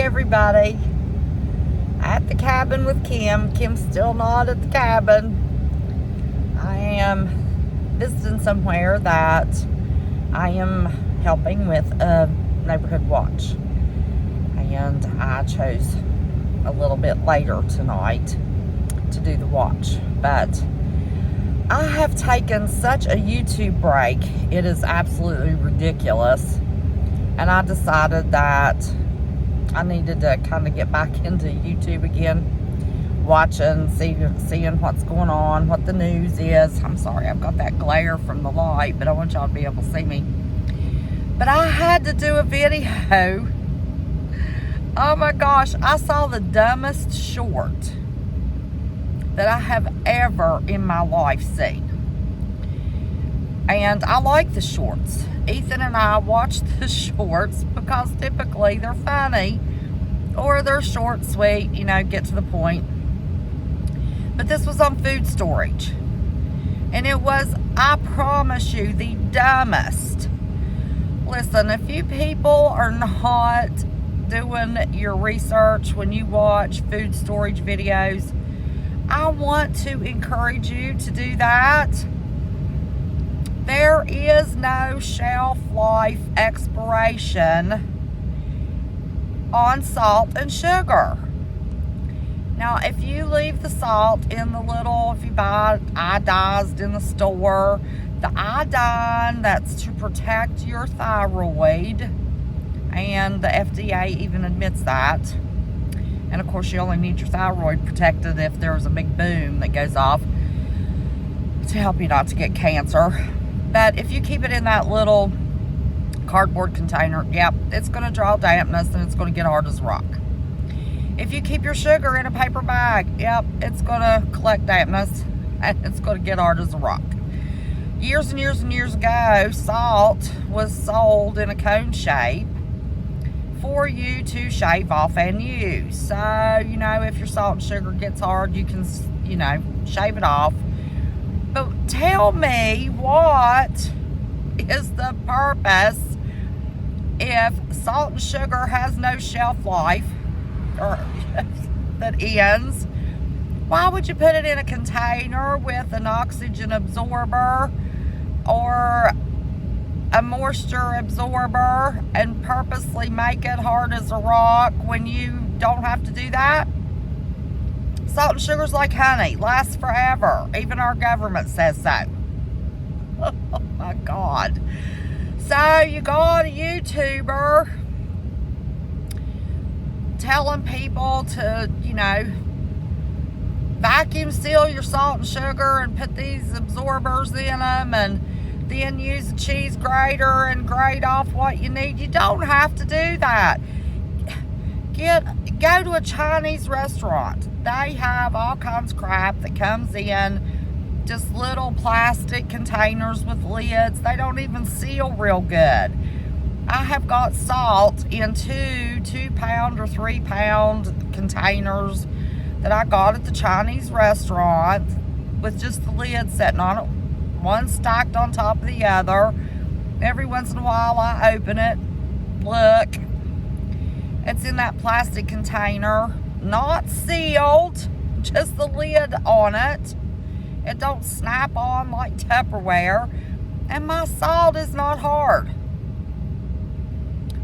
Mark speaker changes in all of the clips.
Speaker 1: everybody. At the cabin with Kim. Kim's still not at the cabin. I am visiting somewhere that I am helping with a neighborhood watch. And I chose a little bit later tonight to do the watch. But I have taken such a YouTube break. It is absolutely ridiculous. And I decided that I needed to kind of get back into YouTube again, watching, seeing what's going on, what the news is. I'm sorry, I've got that glare from the light, but I want y'all to be able to see me. But I had to do a video. Oh my gosh, I saw the dumbest short that I have ever in my life seen. And I like the shorts. Ethan and I watch the shorts because typically they're funny or they're short, sweet, get to the point. But this was on food storage. And it was, I promise you, the dumbest. Listen, if you people are not doing your research when you watch food storage videos, I want to encourage you to do that. There is no shelf life expiration on salt and sugar. Now, if you leave the salt in the little, if you buy iodized in the store, the iodine, that's to protect your thyroid, and the FDA even admits that. And of course, you only need your thyroid protected if there's a big boom that goes off to help you not to get cancer. But if you keep it in that little cardboard container, yep, it's going to draw dampness and it's going to get hard as rock. If you keep your sugar in a paper bag, yep, it's going to collect dampness and it's going to get hard as a rock. Years and years and years ago, salt was sold in a cone shape for you to shave off and use. So, if your salt and sugar gets hard, you can, shave it off. But tell me, what is the purpose if salt and sugar has no shelf life or that ends? Why would you put it in a container with an oxygen absorber or a moisture absorber and purposely make it hard as a rock when you don't have to do that? Salt and sugar's like honey, lasts forever. Even our government says so. Oh my God. So you got a YouTuber telling people to, vacuum seal your salt and sugar and put these absorbers in them and then use a cheese grater and grate off what you need. You don't have to do that. Go to a Chinese restaurant. They have all kinds of crap that comes in just little plastic containers with lids. They don't even seal real good. I have got salt in 2-pound or 3-pound containers that I got at the Chinese restaurant with just the lid sitting on it, one stacked on top of the other. Every once in a while I open it, look, it's in that plastic container, not sealed, just the lid on it. It don't snap on like Tupperware, and my salt is not hard.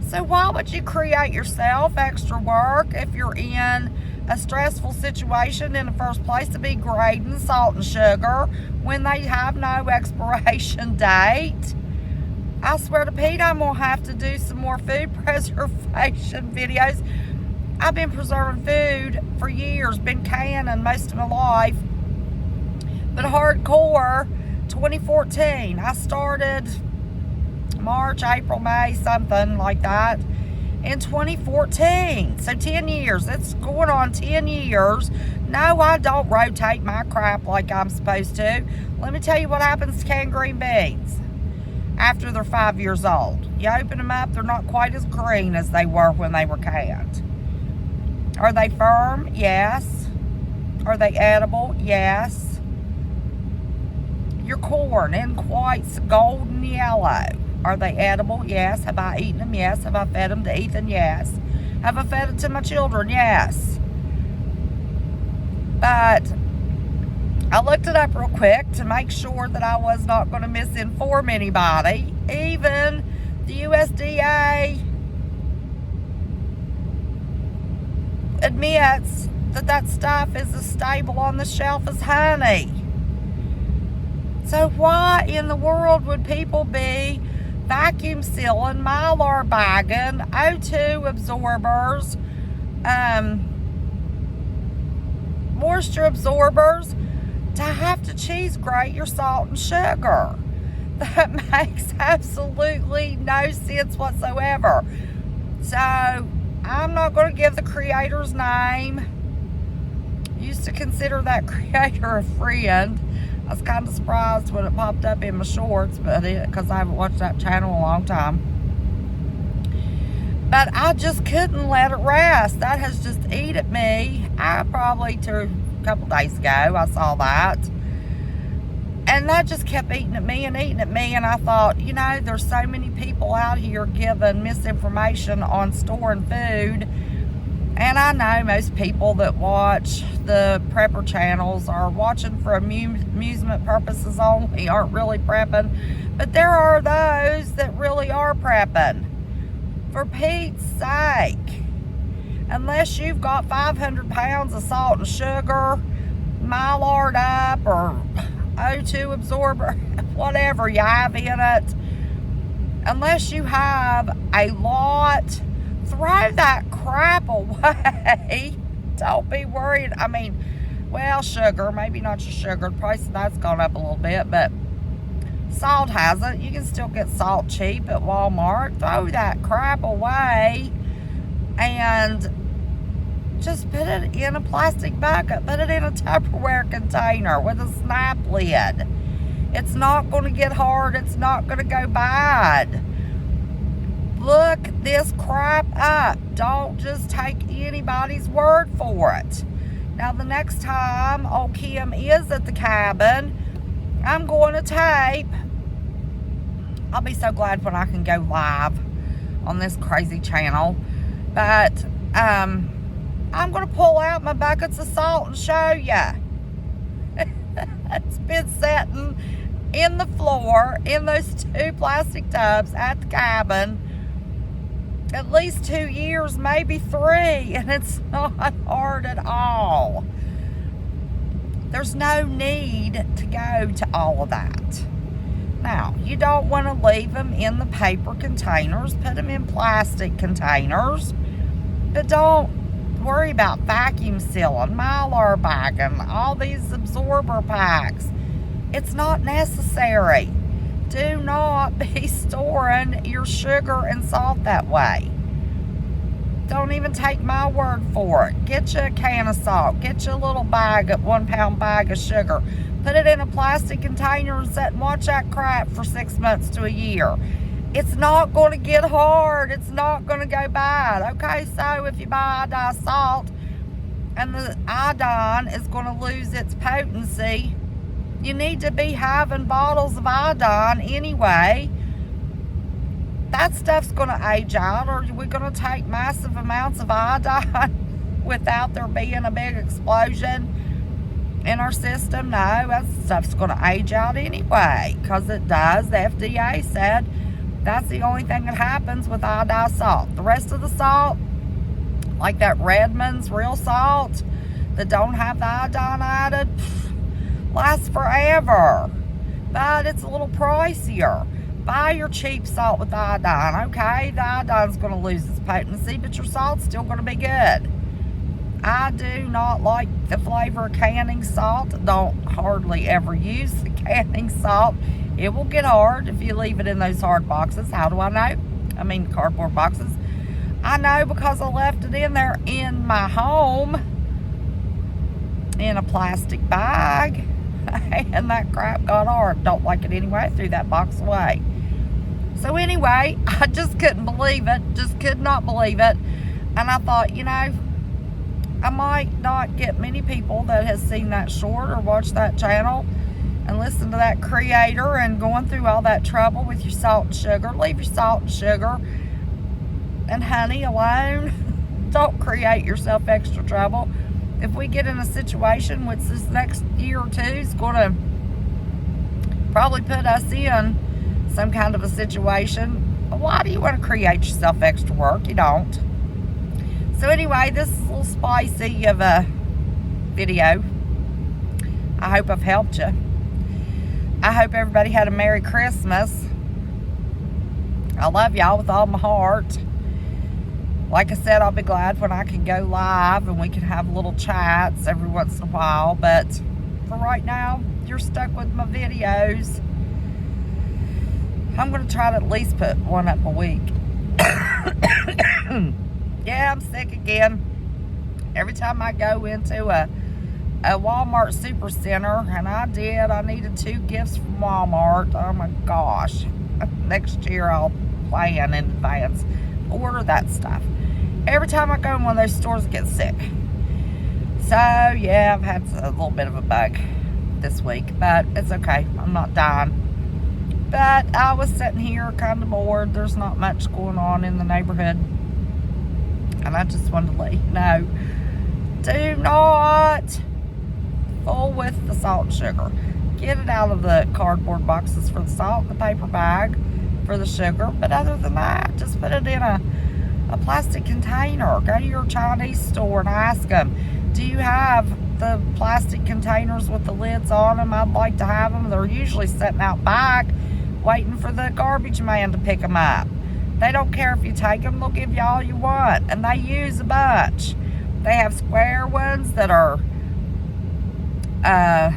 Speaker 1: So why would you create yourself extra work if you're in a stressful situation in the first place to be grading salt and sugar when they have no expiration date? I swear to Pete, I'm going to have to do some more food preservation videos. I've been preserving food for years, been canning most of my life. But hardcore, 2014. I started March, April, May, something like that, in 2014. So 10 years. It's going on 10 years. No, I don't rotate my crap like I'm supposed to. Let me tell you what happens to canned green beans after they're 5 years old. You open them up, they're not quite as green as they were when they were canned. Are they firm? Yes. Are they edible? Yes. Your corn isn't quite golden yellow. Are they edible? Yes. Have I eaten them? Yes. Have I fed them to Ethan? Yes. Have I fed it to my children? Yes. But I looked it up real quick to make sure that I was not going to misinform anybody. Even the USDA admits that stuff is as stable on the shelf as honey. So why in the world would people be vacuum sealing, Mylar bagging, O2 absorbers, moisture absorbers to have to cheese grate your salt and sugar? That makes absolutely no sense whatsoever. So I'm not going to give the creator's name. Used to consider that creator a friend. I was kind of surprised when it popped up in my shorts, but because I haven't watched that channel in a long time. But I just couldn't let it rest. That has just eaten at me. A couple days ago, I saw that. And that just kept eating at me. And I thought, there's so many people out here giving misinformation on storing food. And I know most people that watch the prepper channels are watching for amusement purposes only, aren't really prepping. But there are those that really are prepping. For Pete's sake, unless you've got 500 pounds of salt and sugar, Mylar'd up, or O2 absorber, whatever you have in it, unless you have a lot, throw that crap away. Don't be worried. Sugar, maybe not your sugar. The price of that's gone up a little bit, but salt hasn't. You can still get salt cheap at Walmart. Throw that crap away and just put it in a plastic bucket. Put it in a Tupperware container with a snap lid. It's not going to get hard. It's not going to go bad. Look this crap up. Don't just take anybody's word for it. Now, the next time old Kim is at the cabin, I'm going to tape. I'll be so glad when I can go live on this crazy channel. But I'm going to pull out my buckets of salt and show you. It's been sitting in the floor in those 2 plastic tubs at the cabin at least 2 years, maybe 3, and it's not hard at all. There's no need to go to all of that. Now, you don't want to leave them in the paper containers. Put them in plastic containers. But don't worry about vacuum sealing, Mylar bagging, all these absorber packs. It's not necessary. Do not be storing your sugar and salt that way. Don't even take my word for it. Get you a can of salt. Get you a little bag, a 1 pound bag of sugar. Put it in a plastic container and sit and watch that crap for 6 months to a year. It's not going to get hard. It's not going to go bad. Okay, so if you buy iodized salt and the iodine is going to lose its potency, you need to be having bottles of iodine anyway. That stuff's going to age out, or are we going to take massive amounts of iodine without there being a big explosion in our system? No, that stuff's going to age out anyway, because it does. The FDA said that's the only thing that happens with iodized salt. The rest of the salt, like that Redmond's real salt that don't have the iodine added, lasts forever, but it's a little pricier. Buy your cheap salt with iodine, okay? The iodine's going to lose its potency, but your salt's still going to be good. I do not like the flavor of canning salt. Don't hardly ever use the canning salt. It will get hard if you leave it in those hard boxes. How do I know? Cardboard boxes. I know because I left it in there in my home in a plastic bag. And that crap got hard. Don't like it anyway. I threw that box away. So anyway, I just couldn't believe it. Just could not believe it. And I thought, I might not get many people that has seen that short or watched that channel and listened to that creator and going through all that trouble with your salt and sugar. Leave your salt and sugar and honey alone. don't create yourself extra trouble. If we get in a situation which this next year or two is going to probably put us in some kind of a situation, why do you want to create yourself extra work? You don't. So anyway, this is a little spicy of a video. I hope I've helped you. I hope everybody had a Merry Christmas. I love y'all with all my heart. Like I said, I'll be glad when I can go live and we can have little chats every once in a while. But for right now, you're stuck with my videos. I'm going to try to at least put one up a week. Yeah, I'm sick again. Every time I go into a Walmart Supercenter, and I needed 2 gifts from Walmart. Oh my gosh. Next year I'll plan in advance. Order that stuff. Every time I go in one of those stores, I get sick. So, yeah, I've had a little bit of a bug this week, but it's okay. I'm not dying. But I was sitting here kind of bored. There's not much going on in the neighborhood. And I just wanted to let you know, do not fool with the salt and sugar. Get it out of the cardboard boxes for the salt, the paper bag for the sugar. But other than that, just put it in a plastic container. Go to your Chinese store and ask them, do you have the plastic containers with the lids on them? I'd like to have them. They're usually sitting out back waiting for the garbage man to pick them up. They don't care if you take them, they'll give you all you want. And they use a bunch. They have square ones that are, I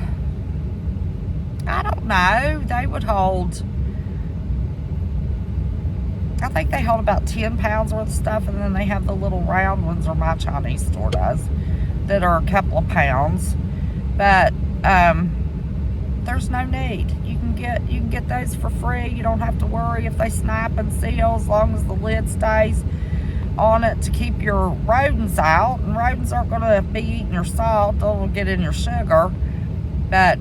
Speaker 1: don't know, they would hold, I think they hold about 10 pounds worth of stuff. And then they have the little round ones, or my Chinese store does, that are a couple of pounds. But there's no need. You can get those for free. You don't have to worry if they snap and seal, as long as the lid stays on it to keep your rodents out. And rodents aren't going to be eating your salt. They'll get in your sugar. But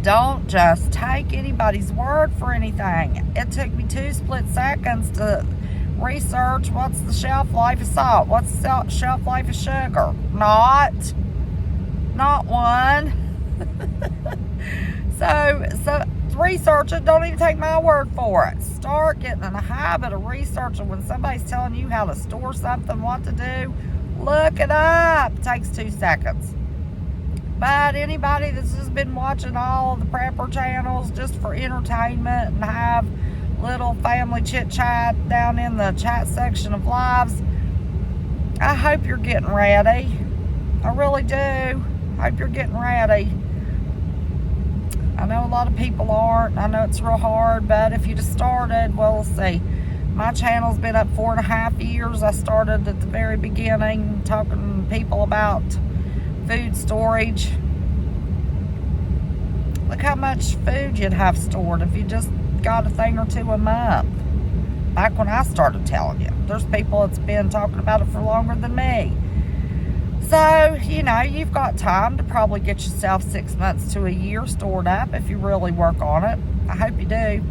Speaker 1: don't just take anybody's word for anything. It took me 2 split seconds to research what's the shelf life of salt, what's the shelf life of sugar. Not one. So research it. Don't even take my word for it. Start getting in the habit of researching. When somebody's telling you how to store something, what to do, look it up. It takes 2 seconds. But anybody that's just been watching all the prepper channels just for entertainment and have little family chit chat down in the chat section of lives, I hope you're getting ready. I really do. Hope you're getting ready. I know a lot of people aren't. I know it's real hard, but if you just started, well, let's see. My channel's been up 4.5 years. I started at the very beginning talking to people about food storage. Look how much food you'd have stored if you just got a thing or 2 a month. Back when I started telling you. There's people that's been talking about it for longer than me. So, you know, you've got time to probably get yourself 6 months to a year stored up if you really work on it. I hope you do.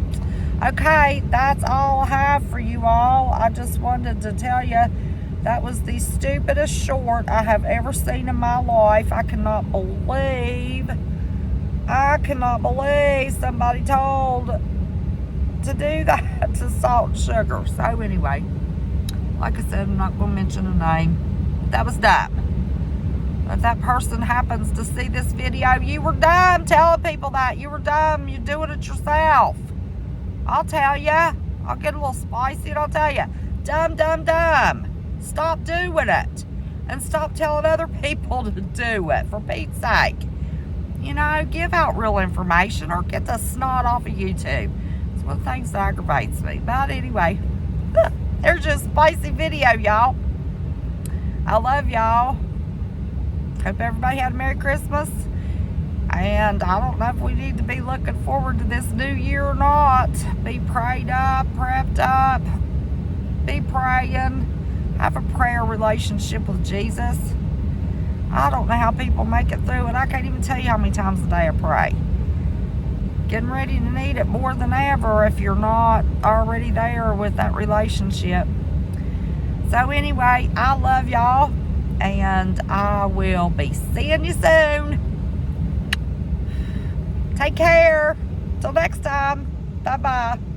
Speaker 1: Okay, that's all I have for you all. I just wanted to tell you that was the stupidest short I have ever seen in my life. I cannot believe somebody told to do that to salt and sugar. So anyway, like I said, I'm not going to mention a name. That was dumb. If that person happens to see this video, you were dumb telling people that. You were dumb. You're doing it yourself. I'll tell you. I'll get a little spicy and I'll tell you. Dumb, dumb, dumb. Stop doing it. And stop telling other people to do it, for Pete's sake. You know, give out real information or get the snot off of YouTube. It's one of the things that aggravates me. But anyway, there's your spicy video, y'all. I love y'all. Hope everybody had a Merry Christmas. And I don't know if we need to be looking forward to this new year or not. Be prayed up, prepped up. Be praying. Have a prayer relationship with Jesus. I don't know how people make it through it. I can't even tell you how many times a day I pray. Getting ready to need it more than ever if you're not already there with that relationship. So anyway, I love y'all, and I will be seeing you soon. Take care. Till next time. Bye-bye.